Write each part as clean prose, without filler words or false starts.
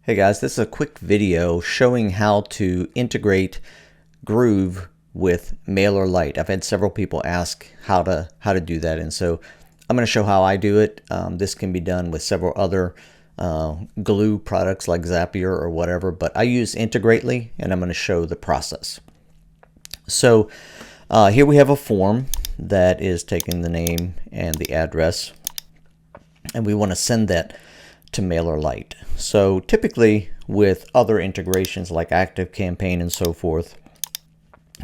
Hey guys, this is a quick video showing how to integrate Groove with Mailerlite. I've had several people ask how to do that, and so I'm going to show how I do it. This can be done with several other glue products like Zapier or whatever, but I use Integrately, and I'm going to show the process. So here we have a form that is taking the name and the address, and we want to send that to Mailerlite. So typically with other integrations like ActiveCampaign and so forth,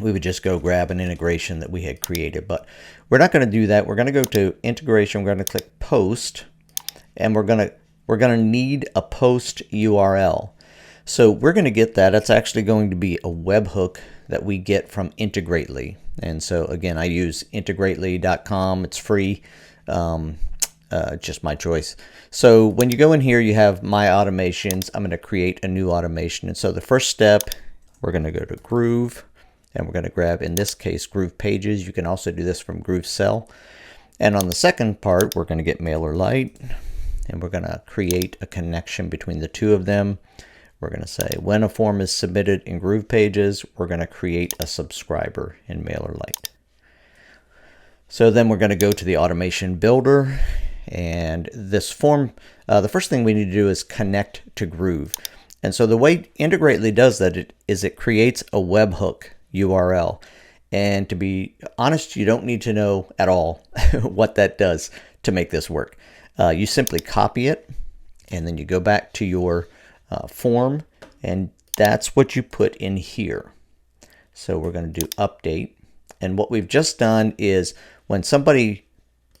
we would just go grab an integration that we had created, but we're not going to do that. We're going to go to integration. We're going to click post, and we're going to need a post URL. So we're going to get that. It's actually going to be a webhook that we get from Integrately. And so again, I use integrately.com. It's free. Just my choice. So when you go in here, you have my automations. I'm going to create a new automation. And so the first step, we're going to go to Groove, and we're going to grab, in this case, Groove Pages. You can also do this from Groove Cell. And on the second part, we're going to get Mailerlite, and we're going to create a connection between the two of them. We're going to say when a form is submitted in Groove Pages, we're going to create a subscriber in Mailerlite. So then we're going to go to the automation builder, and this form, the first thing we need to do is connect to Groove. And so the way Integrately does that is it creates a webhook URL. And to be honest, you don't need to know at all what that does to make this work. You simply copy it, and then you go back to your form, and that's what you put in here. So we're going to do update. And what we've just done is when somebody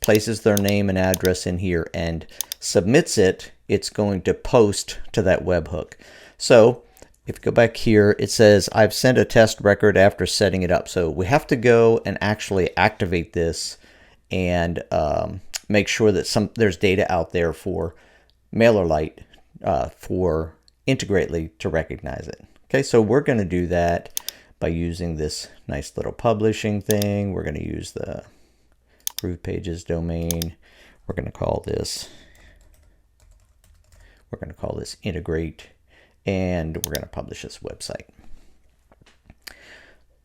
places their name and address in here and submits it, it's going to post to that webhook. So if you go back here, it says I've sent a test record after setting it up. So we have to go and actually activate this and make sure that there's data out there for Mailerlite for Integrately to recognize it. Okay, so we're going to do that by using this nice little publishing thing. We're going to use the Groove Pages domain. We're going to call this integrate, and we're going to publish this website.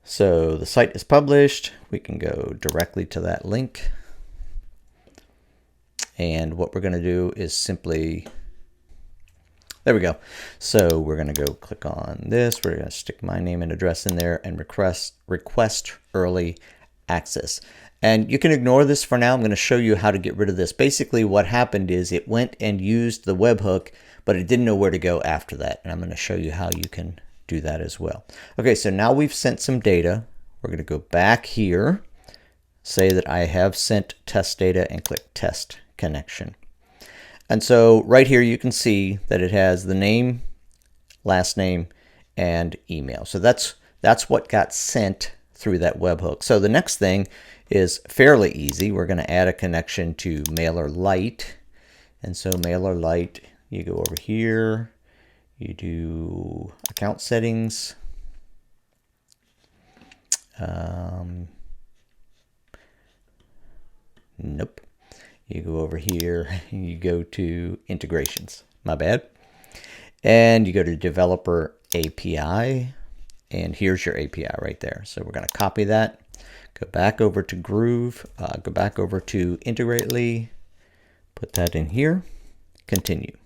So the site is published. We can go directly to that link, and what we're going to do is simply, there we go. So we're going to go click on this. We're going to stick my name and address in there and request early access. And you can ignore this for now. I'm going to show you how to get rid of this. Basically what happened is it went and used the webhook, but it didn't know where to go after that. And I'm going to show you how you can do that as well. Okay, so now we've sent some data. We're going to go back here, say that I have sent test data, and click test connection. And so right here you can see that it has the name, last name, and email. So that's what got sent through that webhook. So the next thing is fairly easy. We're going to add a connection to Mailerlite. And so Mailerlite, you go over here, you do account settings. Nope. You go over here, you go to integrations. My bad. And you go to developer API, and here's your API right there. So we're going to copy that, go back over to Groove, go back over to Integrately, put that in here, continue.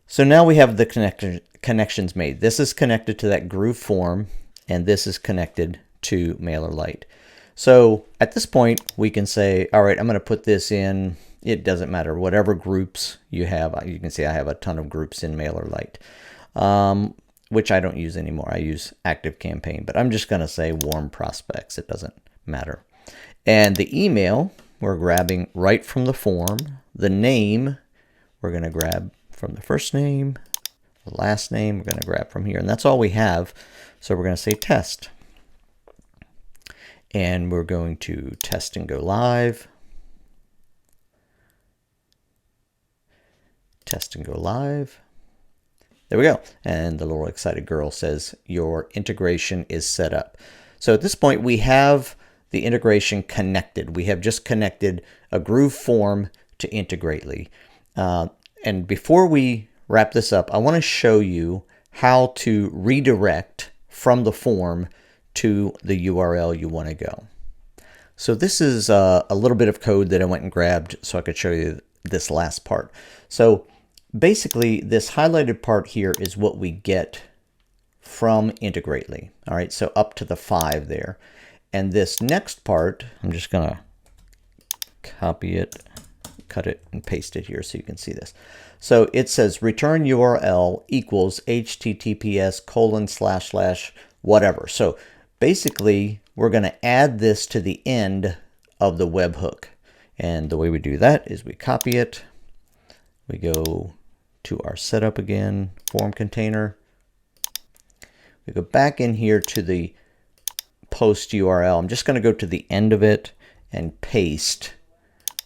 So now we have the connections made. This is connected to that Groove form, and this is connected to Mailerlite. So at this point, we can say, all right, I'm going to put this in, it doesn't matter, whatever groups you have. You can see I have a ton of groups in Mailerlite, which I don't use anymore. I use ActiveCampaign, but I'm just going to say warm prospects. It doesn't matter. And the email, we're grabbing right from the form. The name, we're going to grab from the first name. The last name, we're going to grab from here. And that's all we have. So we're going to say test. And we're going to test and go live. Test and go live. There we go. And the little excited girl says your integration is set up. So at this point, we have the integration connected. We have just connected a Groove form to Integrately. And before we wrap this up, I want to show you how to redirect from the form to the URL you want to go. So this is a little bit of code that I went and grabbed so I could show you this last part. So basically, this highlighted part here is what we get from Integrately. All right, so up to the 5 there. And this next part, I'm just going to copy it, cut it, and paste it here so you can see this. So it says return URL equals https:// whatever. So basically, we're going to add this to the end of the webhook. And the way we do that is we copy it. We go to our setup again, form container. We go back in here to the post URL. I'm just going to go to the end of it and paste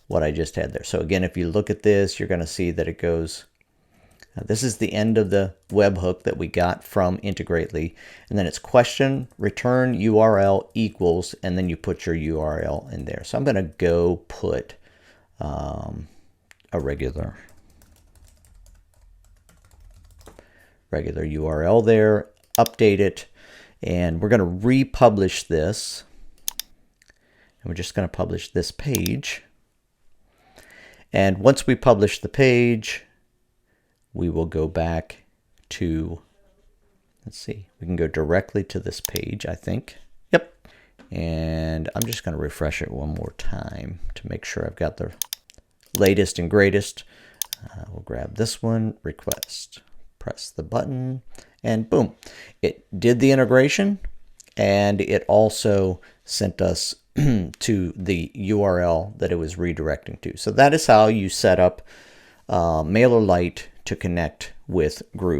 what I just had there. So again, if you look at this, you're going to see that it goes, this is the end of the webhook that we got from Integrately. And then it's question, return URL equals, and then you put your URL in there. So I'm going to go put a regular URL there, update it, and we're going to republish this. And we're just going to publish this page. And once we publish the page, we will go back to, let's see, we can go directly to this page, I think. Yep. And I'm just going to refresh it one more time to make sure I've got the latest and greatest. We'll grab this one, request, press the button, and boom. It did the integration, and it also sent us to the URL that it was redirecting to. So that is how you set up Mailerlite to connect with Groove.